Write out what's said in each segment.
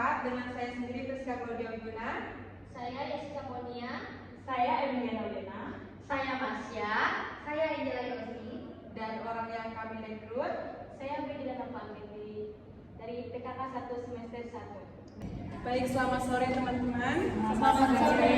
lengkap dengan saya sendiri Priska Claudia Wiguna. Saya Jessica Ponia. Saya Emilia Lena. Saya Masya. Saya Angela Yosi. Dan orang yang kami rekrut, Saya Brigida Pamiti dari PKK 1 semester 1. baik, selamat sore teman-teman. Selamat sore.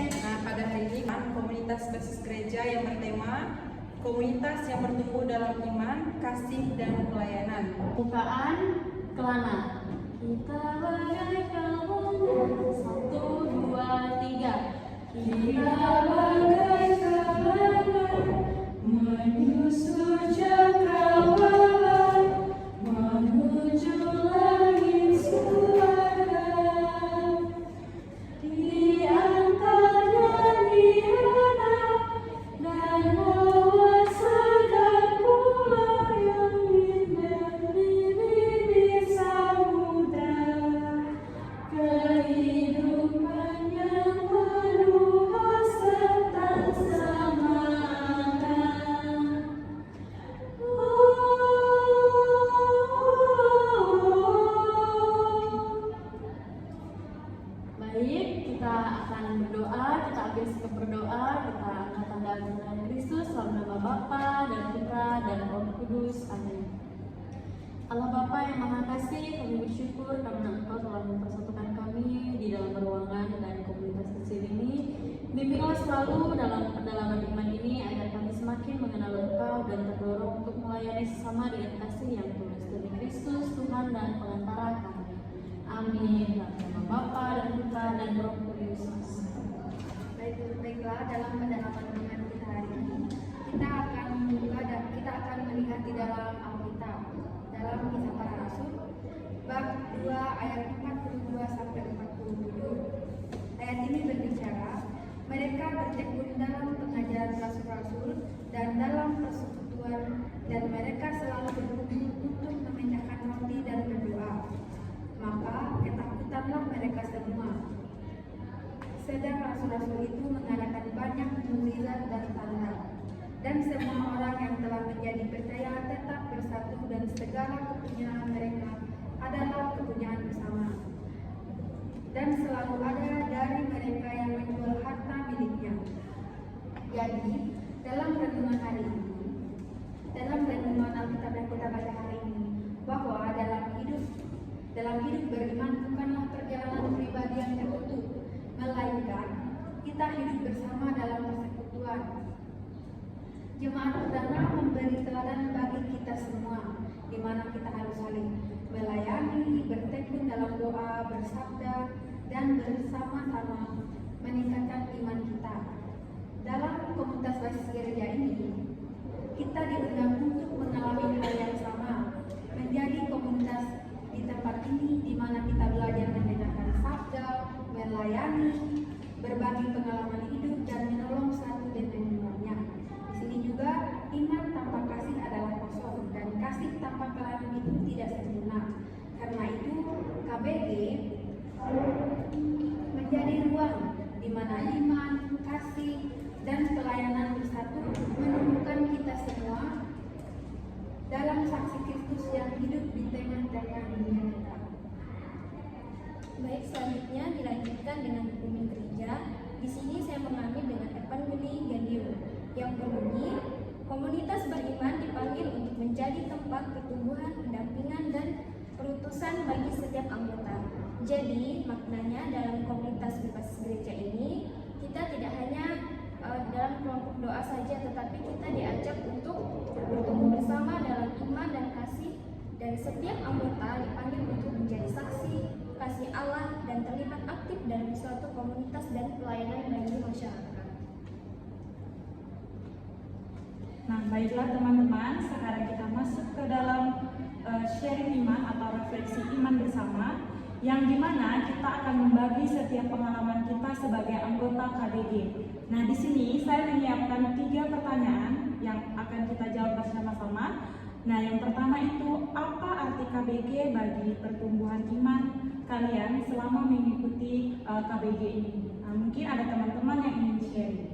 Nah, pada hari ini komunitas basis gereja yang bertema komunitas yang bertumbuh dalam iman, kasih, dan pelayanan. Bukaan Kelana. Kita bagaikan bulan, 1, 2, 3. Kita bagaikan bulan, menyusur cakrawala, menuju langit surga. Di antara nirwana dan hawa segar pula yang indah di samudra, kehidupan yang penuh serta semangat. Baik, kita akan berdoa, kita habis ke berdoa, kita angkat tanda pengenalan Kristus dalam nama Bapa dan Putra dan Roh Kudus. Amin. Allah Bapa yang Maha Kasih, kami bersyukur karena Engkau telah mempersatukan kami di dalam ruangan dan komunitas kecil ini. Bimbinglah selalu dalam pendalaman iman ini agar kami semakin mengenal Engkau dan terdorong untuk melayani sesama dengan kasih yang tulus demi Kristus, Tuhan dan pengantara kami. Amin. Dalam nama Bapa dan Putra dan Roh Kudus. Baiklah, dalam pendalaman iman kita hari ini, kita akan membuka dan kita akan melihat di dalam Alkitab, dalam Kisah Para Rasul, bab 2 ayat 42 sampai 47. Ayat ini berbicara, mereka bertekun dalam pengajaran rasul-rasul dan dalam persekutuan, dan mereka selalu berkumpul untuk memecahkan roti dan berdoa. Maka ketakutanlah mereka semua. Sedang rasul-rasul itu mengadakan banyak mukjizat dan tanda, dan semua orang yang telah menjadi percaya tetap bersatu, dan segala kepunyaan mereka adalah kepunyaan bersama. Dan selalu ada dari mereka yang menjual harta miliknya. Jadi, dalam renungan hari ini, dalam renungan Alkitab yang kita baca hari ini, bahwa dalam hidup beriman bukanlah perjalanan pribadi yang tertutup, melainkan kita hidup bersama dalam persekutuan. Jemaat perdana memberi teladan bagi kita semua, di mana kita harus saling melayani, bertekun dalam doa, bersabda, dan bersama-sama meningkatkan iman kita. Dalam komunitas basis gereja ini, kita diundang untuk mengalami hal yang sama, menjadi komunitas di tempat ini di mana kita belajar mendengarkan sabda, melayani, berbagi pengalaman hidup, dan menolong satu dengan yang lainnya. Di sini juga iman tanpa kasih adalah kosong, dan kasih tanpa pelayanan itu tidak sempurna. Karena itu KBG menjadi ruang di mana iman, kasih, dan pelayanan bersatu menumbuhkan kita semua dalam saksi Kristus yang hidup di tengah-tengah dunia kita. Baik, selanjutnya dilanjutkan dengan dokumen gereja. Di sini saya mengambil dengan Evangeli Gaudium yang berbunyi, komunitas beriman dipanggil untuk menjadi tempat pertumbuhan, pendampingan, dan perutusan bagi setiap anggota. Jadi, maknanya dalam komunitas berbasis gereja ini, kita tidak hanya dalam kelompok doa saja, tetapi kita diajak untuk bertumbuh bersama dalam iman dan kasih, dan setiap anggota dipanggil untuk menjadi saksi kasih Allah dan terlibat aktif dalam suatu komunitas dan pelayanan bagi masyarakat. Nah, baiklah teman-teman, sekarang kita masuk ke dalam sharing iman atau refleksi iman bersama, yang dimana kita akan membagi setiap pengalaman kita sebagai anggota KBG. Nah, di sini saya menyiapkan 3 pertanyaan yang akan kita jawab bersama-sama. Nah, yang pertama itu, apa arti KBG bagi pertumbuhan iman kalian selama mengikuti KBG ini? Nah, mungkin ada teman-teman yang ingin sharing.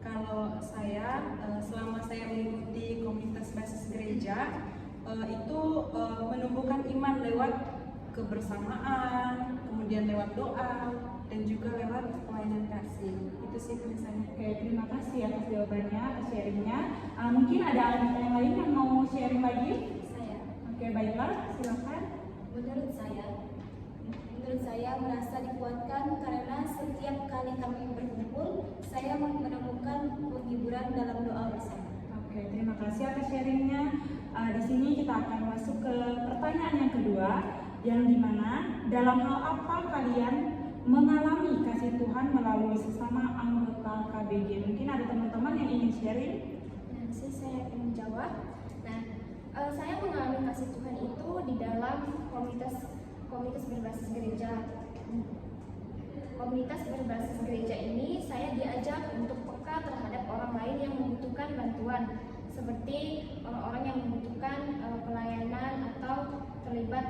Kalau saya, selama saya mengikuti komunitas basis gereja, itu menumbuhkan iman lewat kebersamaan, kemudian lewat doa, dan juga lewat pelayanan kasih. Itu sih tulisannya. Oke, terima kasih atas jawabannya, atas sharingnya. Mungkin ada anggota yang lain yang mau sharing lagi? Saya. Oke, baiklah, silakan. Menurut saya merasa dikuatkan karena setiap kali kami berkumpul, saya menemukan penghiburan dalam doa bersama. Oke, terima kasih atas sharingnya. Di sini kita akan masuk ke pertanyaan yang kedua, yang dimana dalam hal apa kalian mengalami kasih Tuhan melalui sesama anggota KBG? Mungkin ada teman-teman yang ingin sharing? Saya akan menjawab. Saya mengalami kasih Tuhan itu di dalam komunitas berbasis gereja. Komunitas berbasis gereja ini saya diajak untuk peka terhadap orang lain yang membutuhkan bantuan, seperti orang-orang yang membutuhkan pelayanan atau terlibat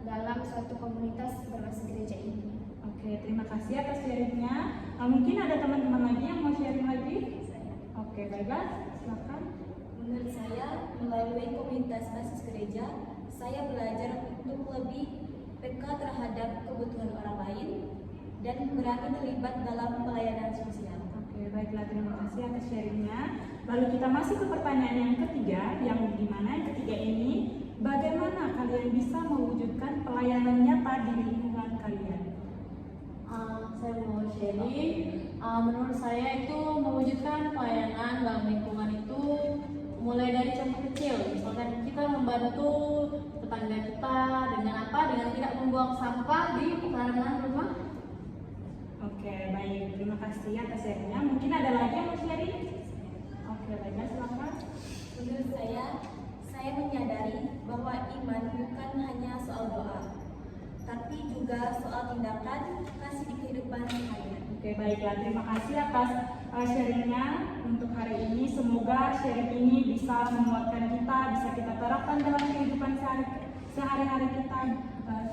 dalam suatu komunitas berbasis gereja ini. Oke, terima kasih atas sharingnya. Mungkin ada teman-teman lagi yang mau sharing lagi? Oke, baiklah, silakan. Menurut saya, melalui komunitas basis gereja, saya belajar untuk lebih peka terhadap kebutuhan orang lain dan berani terlibat dalam pelayanan sosial. Oke, baiklah, terima kasih atas sharingnya. Lalu kita masuk ke pertanyaan yang ketiga, yang dimana yang ketiga ini, bagaimana kalian bisa mewujudkan pelayanan nyata di lingkungan kalian? Saya mau sharing. Menurut saya itu mewujudkan pelayanan dalam lingkungan itu mulai dari contoh kecil. Misalkan kita membantu tetangga kita dengan apa? Dengan tidak membuang sampah di pekarangan rumah. Oke, baik, terima kasih atas sharingnya. Mungkin ada lagi yang mau sharing? Oke, baiklah, silakan. Menurut saya menyadari bahwa iman bukan hanya soal doa, tapi juga soal tindakan kasih di kehidupan sehari-hari. Oke, baiklah, terima kasih atas sharingnya untuk hari ini. Semoga sharing ini bisa menguatkan kita, bisa kita terapkan dalam kehidupan sehari-hari kita.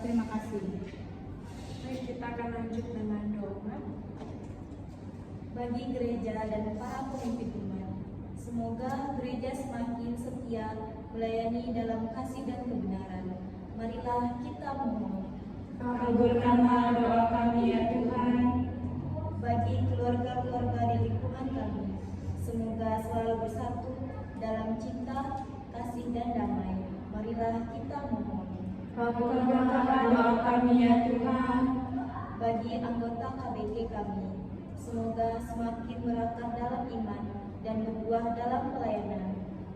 Terima kasih. Baik, kita akan lanjut dengan doa. Bagi gereja dan para pemimpin iman, semoga gereja semakin setia melayani dalam kasih dan kebenaran. Marilah kita memohon. Kabulkanlah doa kami ya Tuhan. Bagi keluarga-keluarga di lingkungan kami, semoga selalu bersatu dalam cinta, kasih, dan damai. Marilah kita memohon. Kabulkanlah doa kami ya Tuhan. Bagi anggota KBG kami, semoga semakin merakam dalam iman dan berbuah dalam pelayanan.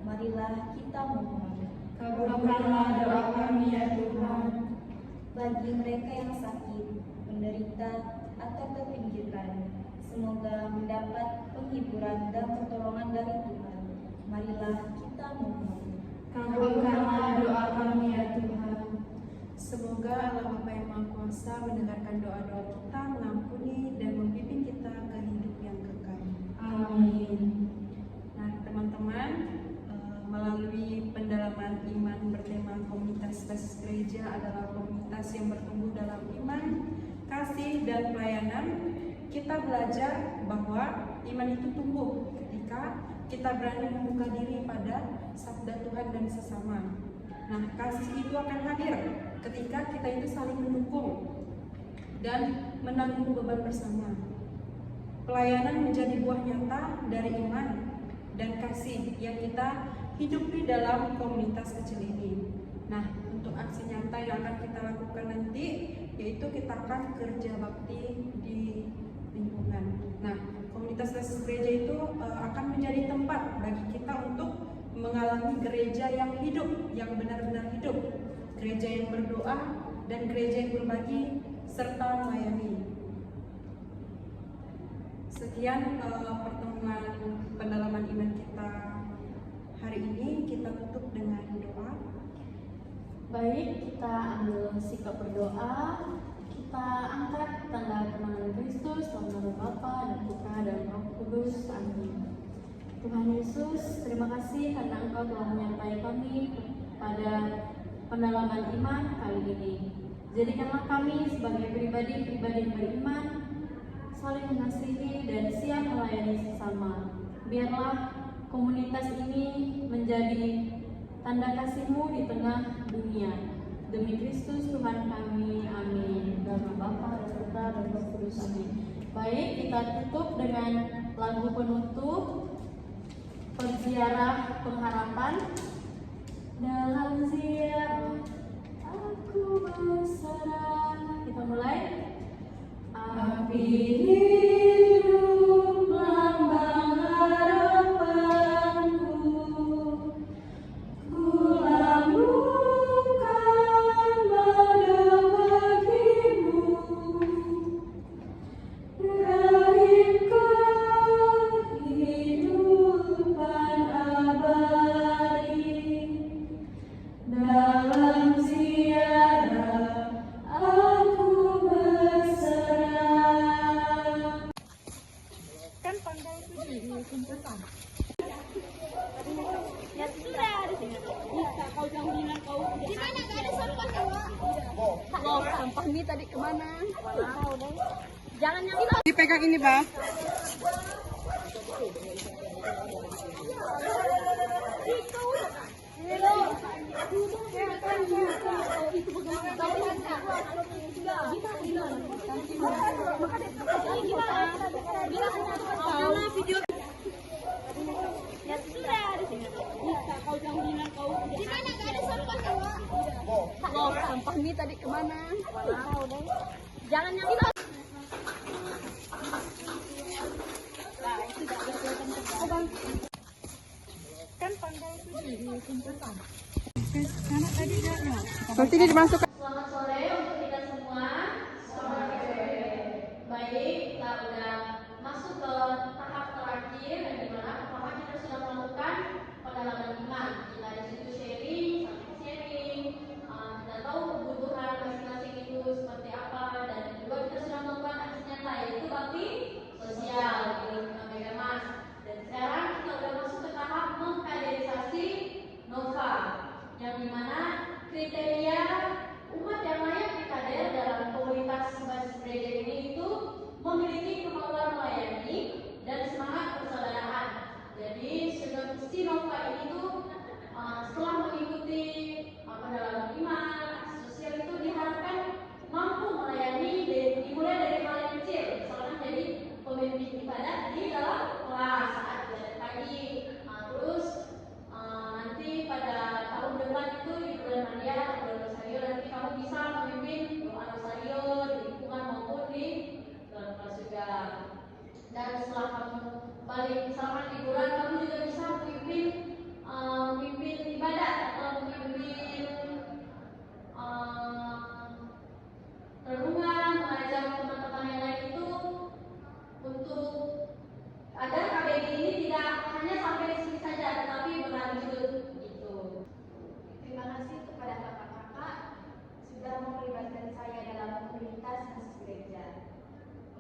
Marilah kita memohon. Kabulkanlah doa kami ya Tuhan. Bagi mereka yang sakit, menderita, atau terpinggirkan, semoga mendapat penghiburan dan pertolongan dari Tuhan. Marilah kita memohon. Kabulkanlah doa kami ya Tuhan. Semoga Allah Bapa yang Maha Kuasa mendengarkan doa-doa kita, mengampuni dan membimbing kita ke hidup yang kekal. Amin. Nah, teman-teman, melalui pendalaman iman bertema komunitas basis gereja adalah komunitas yang bertumbuh dalam iman, kasih, dan pelayanan. Kita belajar bahwa iman itu tumbuh ketika kita berani membuka diri pada sabda Tuhan dan sesama. Nah, kasih itu akan hadir ketika kita itu saling mendukung dan menanggung beban bersama. Pelayanan menjadi buah nyata dari iman dan kasih yang kita hidupi dalam komunitas kecil ini. Nah, untuk aksi nyata yang akan kita lakukan nanti, yaitu kita akan kerja bakti di lingkungan. Nah, komunitas basis gereja itu akan menjadi tempat bagi kita untuk mengalami gereja yang hidup, yang benar-benar hidup, gereja yang berdoa dan gereja yang berbagi serta melayani. Sekian pertemuan pendalaman iman kita hari ini. Kita tutup dengan doa. Baik, kita ambil sikap berdoa. Kita angkat tanda kemenangan Kristus dalam nama Bapa dan Putra dan Roh Kudus. Amin. Tuhan Yesus, terima kasih karena Engkau telah menyertai kami pada pendalaman iman kali ini. Jadikanlah kami sebagai pribadi-pribadi yang beriman, saling mengasihi dan siap melayani sesama. Biarlah komunitas ini menjadi tanda kasih-Mu di tengah dunia. Demi Kristus Tuhan kami, amin. Dalam nama Bapa dan Putra dan Roh Kudus, amin. Baik, kita tutup dengan lagu penutup Penziarah Pengharapan. Dalam ziarah aku berserah. Kita mulai. Api hidup lambang harapanku, ku lambungkan pada bagimu, rahim kehidupan abadi. Dalam ziarah aku berserah. Kan pandai itu dikumpulkan. Ya sudah di sini. Bisa kau jangan bilang kau. Di mana gak ada sampah kau? Loh, sampah ini tadi kemana? Tahu deh. Jangan yang bilang. Dipegang ini, Bah. Ya sudah di sini. Bisa kau jangan bilang kau. Di mana gak ada sampah kau? Loh, sampah ini tadi kemana? Tahu deh. Jangan yang bilang. Kan pandai itu dikumpulkan. Nanti dia dimasukkan. Selamat sore untuk kita semua. Selamat sore. Baik, kita udah masuk ke tahap terakhir di mana pertama kita sudah melakukan pendalaman iman. Kita di situ sharing, kita tahu kebutuhan masing-masing itu seperti apa, dan juga kita sudah melakukan aksi nyata yaitu bakti sosial di lingkungan Megamas. Dan sekarang kita udah masuk ke tahap mengkaderisasi Nova, yang dimana kriteria umat yang layak dikader dalam komunitas basis gereja ini itu memiliki kemauan melayani dan semangat persaudaraan. Jadi si Nova ini tuh setelah mengikuti pendalaman iman, aksi sosial itu diharapkan mampu melayani dimulai dari hal yang kecil, misalkan jadi pemimpin ibadat di dalam kelas saat belajar pagi. Terus nanti pada tahun depan itu di bulan Maria atau bulan Rosario nanti kamu bisa memimpin doa Rosario di lingkungan maupun di dalam kelas juga. Dan setelah kamu balik misalkan liburan, kamu juga bisa memimpin ibadat atau memimpin renungan, mengajak teman-teman yang lain itu untuk agar KBG ini tidak hanya sampai di sini saja, tetapi berlanjut gitu. Terima kasih kepada kakak-kakak sudah melibatkan saya dalam komunitas basis gereja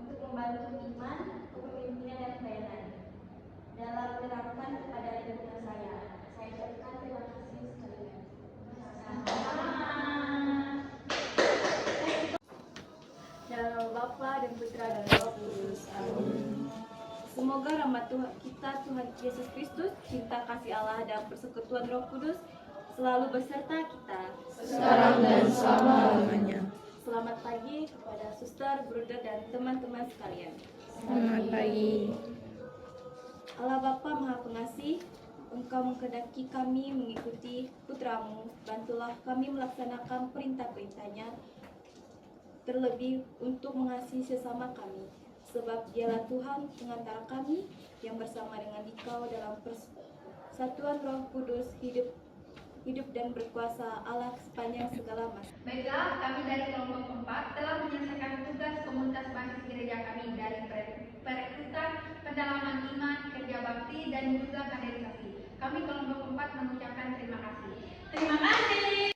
untuk membantu iman, kepemimpinan dan pelayanan dalam menerapkan kepada lingkungan saya. Saya ucapkan terima kasih sekali lagi. Dalam nama Bapa dan Putra dan Roh Kudus. Amin. Semoga rahmat Tuhan kita, Tuhan Yesus Kristus, cinta kasih Allah dan persekutuan Roh Kudus selalu beserta kita Sekarang dan selama-lamanya. Selamat pagi kepada suster, bruder, dan teman-teman sekalian. Selamat pagi. Allah Bapa Maha Pengasih, Engkau menghendaki kami mengikuti putramu, bantulah kami melaksanakan perintah-perintahnya, terlebih untuk mengasihi sesama kami, sebab dialah Tuhan pengantara kami yang bersama dengan Dikau dalam persatuan Roh Kudus hidup dan berkuasa Allah sepanjang segala masa. Baiklah, kami dari kelompok 4 telah menyelesaikan tugas komunitas basis gereja kami dari perekrutan, pendalaman iman, kerja bakti, dan juga kaderisasi. Kami kelompok 4 mengucapkan terima kasih. Terima kasih.